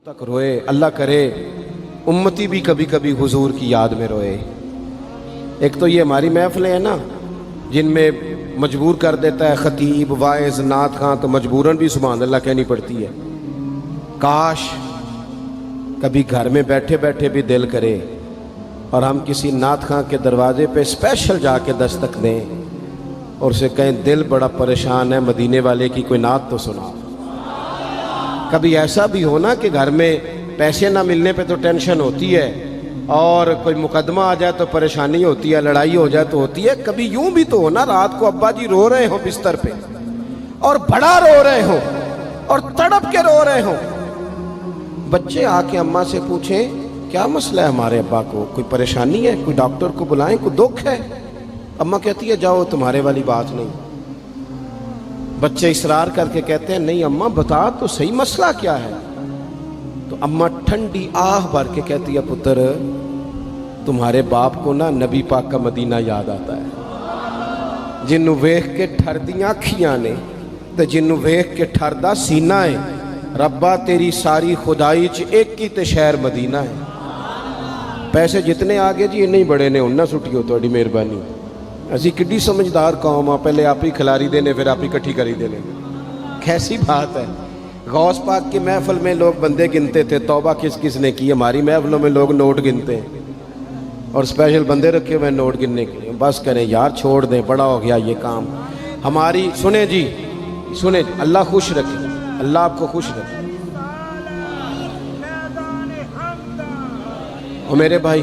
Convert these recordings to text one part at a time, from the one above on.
तक रोए। अल्लाह करे उम्मती भी कभी कभी हुजूर की याद में रोए। एक तो ये हमारी महफिलें हैं ना जिनमें मजबूर कर देता है खतीब वाइज नात खां, तो मजबूरन भी सुभान अल्लाह कहनी पड़ती है। काश कभी घर में बैठे बैठे भी दिल करे और हम किसी नात खां के दरवाजे पे स्पेशल जाके दस्तक दें और उसे कहें दिल बड़ा परेशान है, मदीने वाले की कोई नात तो सुना। कभी ऐसा भी हो ना कि घर में पैसे ना मिलने पे तो टेंशन होती है और कोई मुकदमा आ जाए तो परेशानी होती है, लड़ाई हो जाए तो होती है। कभी यूं भी तो हो ना रात को अब्बा जी रो रहे हो बिस्तर पे और बड़ा रो रहे हो और तड़प के रो रहे हो, बच्चे आके अम्मा से पूछें क्या मसला है हमारे अब्बा को, कोई परेशानी है, कोई डॉक्टर को बुलाएं, कोई दुख है। अम्मा कहती है जाओ तुम्हारे वाली बात नहीं। बच्चे इसरार करके कहते हैं नहीं अम्मा बता तो सही मसला क्या है। तो अम्मा ठंडी आह भर के कहती है पुत्र तुम्हारे बाप को ना नबी पाक का मदीना याद आता है, जिन्नू वेख के ठरदियां अखियां ने ते जिन्नू वेख के ठरदा सीना है। रब्बा तेरी सारी खुदाई च एक ही ते शहर मदीना है। पैसे जितने आ गए जी इन्ने ही बड़े ने, उन्ना सुटियो थोड़ी मेहरबानी। असी किड्डी समझदार कौम आ, पहले आप ही खिलारी देने फिर आप ही इकट्ठी करी देने। कैसी बात है। गौस पाक की महफिल में लोग बंदे गिनते थे, तौबा किस किस ने की। हमारी महफिलों में लोग नोट गिनते हैं और स्पेशल बंदे रखे हुए नोट गिनने के लिए। बस करें यार, छोड़ दें, बड़ा हो गया ये काम हमारी। सुने जी सुने, अल्लाह खुश रखे, अल्लाह आपको खुश रखे। और मेरे भाई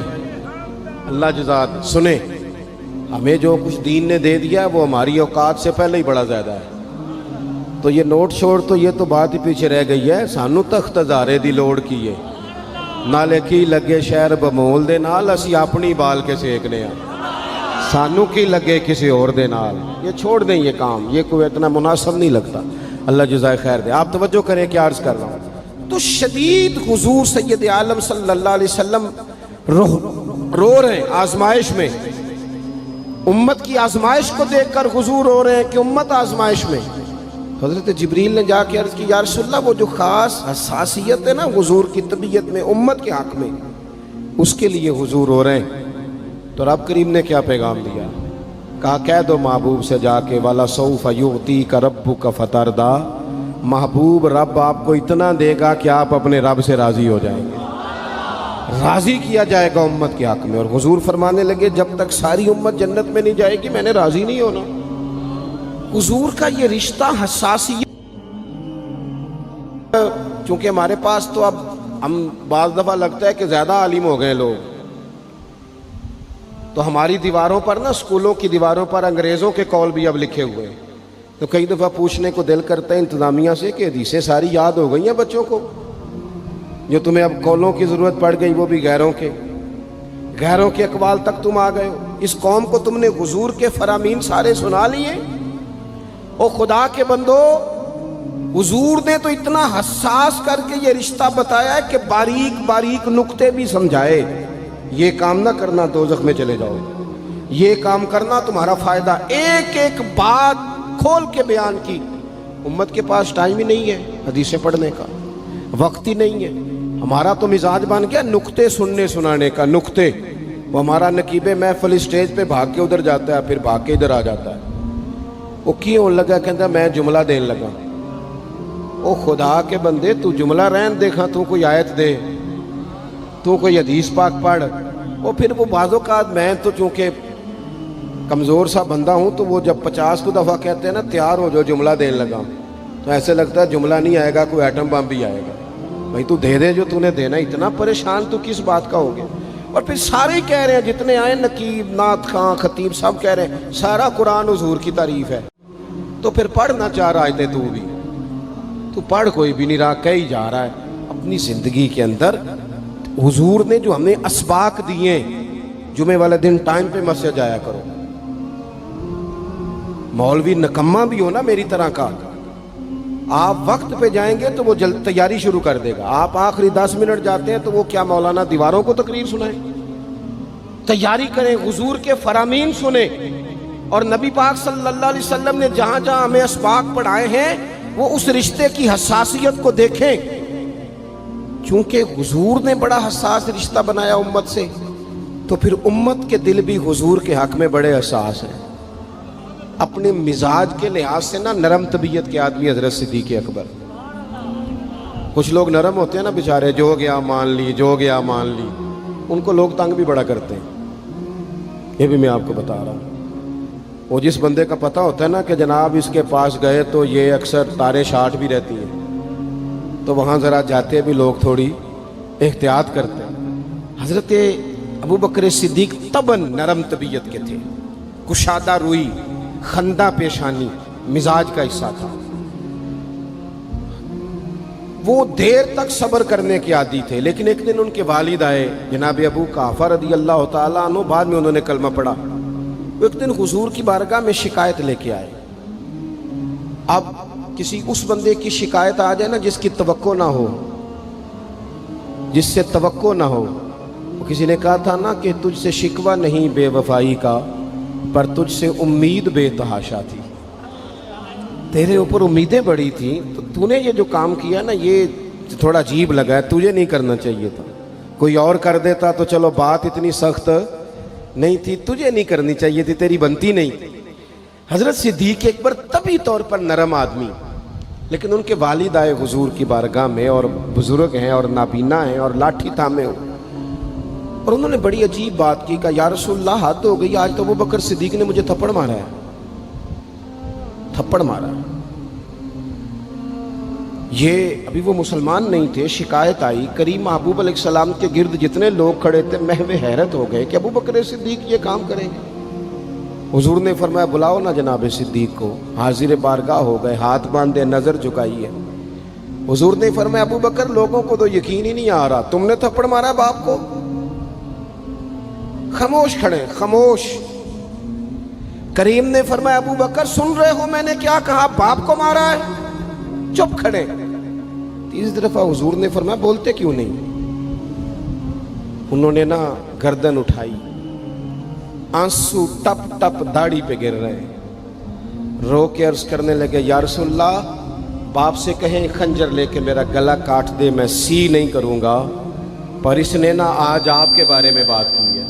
अल्लाह जज़ात सुने, हमें जो कुछ दीन ने दे दिया वो हमारी औकात से पहले ही बड़ा ज़्यादा है। तो ये नोट छोड़ तो ये तो बात ही पीछे रह गई है। सानू तख्त हज़ारे दी लोड़ की है, नाले की लगे शहर बमोल दे नाल असी अपनी बाल के सेकने आ, सानू की लगे किसी और दे नाल। ये छोड़ दें ये काम, ये कोई इतना मुनासिब नहीं लगता। अल्लाह जज़ाए खैर दे। आप तवज्जो करें क्या अर्ज़ कर रहा हूँ। तो शदीद हुजूर सैयद आलम सल्लल्लाहु अलैहि वसल्लम रो रहे हैं आजमाइश में। उम्मत की आजमाइश को देखकर हुजूर रो रहे हैं कि उम्मत आजमाइश में। हज़रत जिब्रील ने जाके अर्ज़ की या रसूल अल्लाह वो जो ख़ास हसासियत है ना हुजूर की तबीयत में उम्मत के हक़ में, उसके लिए हुजूर रो रहे हैं। तो रब करीम ने क्या पैगाम दिया, कहा कह दो महबूब से जाके वाला सौफ युती का रब्बु का फतरदा, महबूब रब आपको इतना देगा कि आप अपने रब से राज़ी हो जाएंगे, राज़ी किया जाएगा उम्मत के हक़ में। और हुजूर फरमाने लगे जब तक सारी उम्मत जन्नत में नहीं जाएगी मैंने राज़ी नहीं होना। हुजूर का ये रिश्ता हसासियत, चूँकि हमारे पास तो अब हम बाज़ दफ़ा लगता है कि ज़्यादा आलिम हो गए लोग, तो हमारी दीवारों पर ना स्कूलों की दीवारों पर अंग्रेज़ों के कौल भी अब लिखे हुए हैं। तो कई दफ़ा पूछने को दिल करता है इंतज़ामिया से कि हदीसें सारी याद हो गई हैं बच्चों को, जो तुम्हें अब कौलों की ज़रूरत पड़ गई वो भी गैरों के अक़वाल तक तुम आ गए हो। इस कौम को तुमने हुजूर के फरामीन सारे सुना लिए। ओ खुदा के बंदो, हुजूर ने तो इतना हसास करके ये रिश्ता बताया है कि बारीक बारीक नुक्ते भी समझाए। ये काम ना करना दोज़ख में चले जाओ, ये काम करना तुम्हारा फ़ायदा। एक एक बात खोल के बयान की। उम्मत के पास टाइम ही नहीं है हदीसें पढ़ने का, वक्त ही नहीं है। हमारा तो मिजाज बन गया नुक्ते सुनने सुनाने का। नुक्ते वो हमारा नकीबे महफिल स्टेज पे भाग के उधर जाता है, फिर भाग के इधर आ जाता है। वो क्यों लगा, कहता मैं जुमला देने लगा। ओ खुदा के बंदे तू जुमला रहन देखा, तू कोई आयत दे, तू कोई हदीस पाक पढ़। और फिर वो बाज़ों का मैं तो चूँकि कमज़ोर सा बंदा हूँ, तो वो जब 50 को दफ़ा कहते हैं ना तैयार हो जो जुमला देने लगा, तो ऐसे लगता है जुमला नहीं आएगा कोई एटम बम भी आएगा। भाई तू दे दे जो तूने देना, इतना परेशान तू किस बात का हो गया। और फिर सारे ही कह रहे हैं जितने आए, नकीब नात खां खतीब सब कह रहे हैं सारा कुरान हुजूर की तारीफ है। तो फिर पढ़ना चाह रहा है तू भी, तू पढ़ कोई भी नहीं रहा, कह ही जा रहा है। अपनी ज़िंदगी के अंदर हुजूर ने जो हमें असबाक दिए, जुमे वाले दिन टाइम पे मस्जिद जाया करो। मौलवी नकम्मा भी हो ना मेरी तरह का, आप वक्त पे जाएंगे तो वो जल्द तैयारी शुरू कर देगा। आप आखिरी 10 मिनट जाते हैं तो वो क्या मौलाना दीवारों को तकरीर सुनाए। तैयारी करें, हुजूर के फरामीन सुने। और नबी पाक सल्लल्लाहु अलैहि वसल्लम ने जहाँ जहाँ हमें असबाक पढ़ाए हैं वो उस रिश्ते की हसासियत को देखें। چونکہ حضور نے بڑا حساس رشتہ بنایا امت سے، تو پھر امت کے دل بھی حضور کے حق میں بڑے حساس ہیں۔ اپنے مزاج کے لحاظ سے نا نرم طبیعت کے آدمی حضرت صدیق اکبر۔ کچھ لوگ نرم ہوتے ہیں نا بیچارے، جو گیا مان لی، جو گیا مان لی، ان کو لوگ تنگ بھی بڑا کرتے ہیں۔ یہ بھی میں آپ کو بتا رہا ہوں۔ وہ جس بندے کا پتہ ہوتا ہے نا کہ جناب اس کے پاس گئے تو یہ اکثر تارے شاٹ بھی رہتی ہیں، تو وہاں ذرا جاتے بھی لوگ تھوڑی احتیاط کرتے ہیں۔ حضرت ابو بکر صدیق طبعاً نرم طبیعت کے تھے، کشادہ روئی، خندہ پیشانی مزاج کا حصہ تھا۔ وہ دیر تک صبر کرنے کے عادی تھے، لیکن ایک دن ان کے والد آئے جناب ابو قحافہ رضی اللہ تعالیٰ عنہ، بعد میں انہوں نے کلمہ پڑھا۔ وہ ایک دن حضور کی بارگاہ میں شکایت لے کے آئے۔ اب کسی اس بندے کی شکایت آ جائے نا جس کی توقع نہ ہو، جس سے توقع نہ ہو، کسی نے کہا تھا نا کہ تجھ سے شکوہ نہیں بے وفائی کا، پر تجھ سے امید بے تحاشا تھی۔ تیرے اوپر امیدیں بڑی تھیں، تو نے یہ جو کام کیا نا یہ تھوڑا عجیب لگا ہے، تجھے نہیں کرنا چاہیے تھا۔ کوئی اور کر دیتا تو چلو بات اتنی سخت نہیں تھی، تجھے نہیں کرنی چاہیے تھی، تیری بنتی نہیں تھی۔ حضرت صدیق اکبر طبی طور پر نرم آدمی، لیکن ان کے والد آئے حضور کی بارگاہ میں، اور بزرگ ہیں اور نابینا ہیں اور لاٹھی تھامے ہو، اور انہوں نے بڑی عجیب بات کی، کہا یا رسول اللہ حد ہو گئی، آج تو ابو بکر صدیق نے مجھے تھپڑ مارا ہے، تھپڑ مارا ہے۔ یہ ابھی وہ مسلمان نہیں تھے، شکایت آئی، کریم محبوب علیہ السلام کے گرد جتنے لوگ کھڑے تھے محو حیرت ہو گئے کہ ابو بکر صدیق یہ کام کریں گے۔ حضور نے فرمایا بلاؤ نا جناب صدیق کو، حاضر بارگاہ ہو گئے، ہاتھ باندھے، نظر جھکائی ہے۔ حضور نے فرمایا ابو بکر لوگوں کو تو یقین ہی نہیں آ رہا، تم نے تھپڑ مارا باپ کو؟ خاموش کھڑے، خاموش۔ کریم نے فرمایا ابو بکر سن رہے ہو میں نے کیا کہا، باپ کو مارا ہے؟ چپ کھڑے۔ تیسری دفعہ حضور نے فرمایا بولتے کیوں نہیں؟ انہوں نے نا گردن اٹھائی، آنسو ٹپ ٹپ داڑھی پہ گر رہے، رو کے عرض کرنے لگے یا رسول اللہ باپ سے کہیں خنجر لے کے میرا گلا کاٹ دے، میں سی نہیں کروں گا، پر اس نے نا آج آپ کے بارے میں بات کی ہے،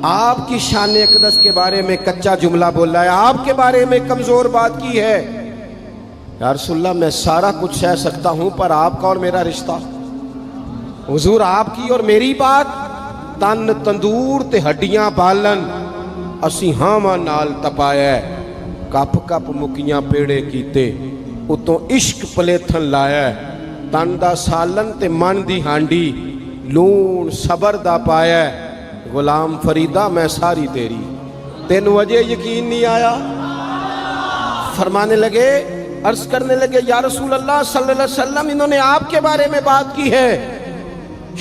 آپ کی شان اقدس کے بارے میں کچا جملہ بولا ہے، آپ کے بارے میں کمزور بات کی ہے۔ یا رسول اللہ میں سارا کچھ سہ سکتا ہوں، پر آپ کا اور میرا رشتہ، حضور آپ کی اور میری بات، تن تندور تے ہڈیاں بالن، اسی ہاواں نال تپایا، کپ کپ مکیاں پیڑے کیتے، اتوں عشق پلیتھن لایا، تن دا سالن تے من دی ہانڈی، لون صبر دا پایا، غلام فریدہ میں ساری تیری، تین وجہ یقین نہیں آیا؟ فرمانے لگے، عرض کرنے لگے یا رسول اللہ صلی اللہ علیہ وسلم انہوں نے آپ کے بارے میں بات کی ہے،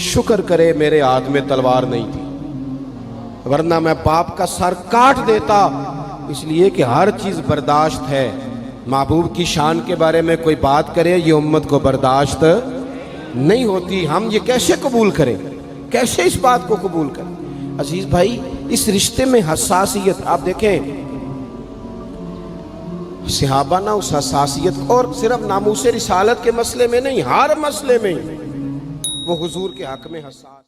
شکر کرے میرے ہاتھ میں تلوار نہیں تھی، ورنہ میں باپ کا سر کاٹ دیتا، اس لیے کہ ہر چیز برداشت ہے، محبوب کی شان کے بارے میں کوئی بات کرے یہ امت کو برداشت نہیں ہوتی، ہم یہ کیسے قبول کریں، کیسے اس بات کو قبول کریں؟ عزیز بھائی اس رشتے میں حساسیت، آپ دیکھیں صحابہ نا اس حساسیت، اور صرف ناموس رسالت کے مسئلے میں نہیں، ہر مسئلے میں وہ حضور کے حق میں حساس